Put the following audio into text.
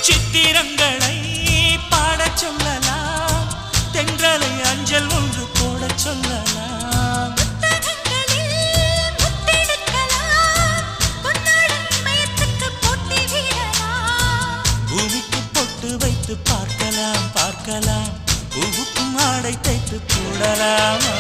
சித்திரங்களை பாடச் சொல்லலாம், தென்றலை அஞ்சல் ஒன்று போடச் சொல்லலாம். பூமிக்கு பொட்டு வைத்து பார்க்கலாம் பார்க்கலாம், பூவுக்கும் ஆடை தைத்து போடலாமா?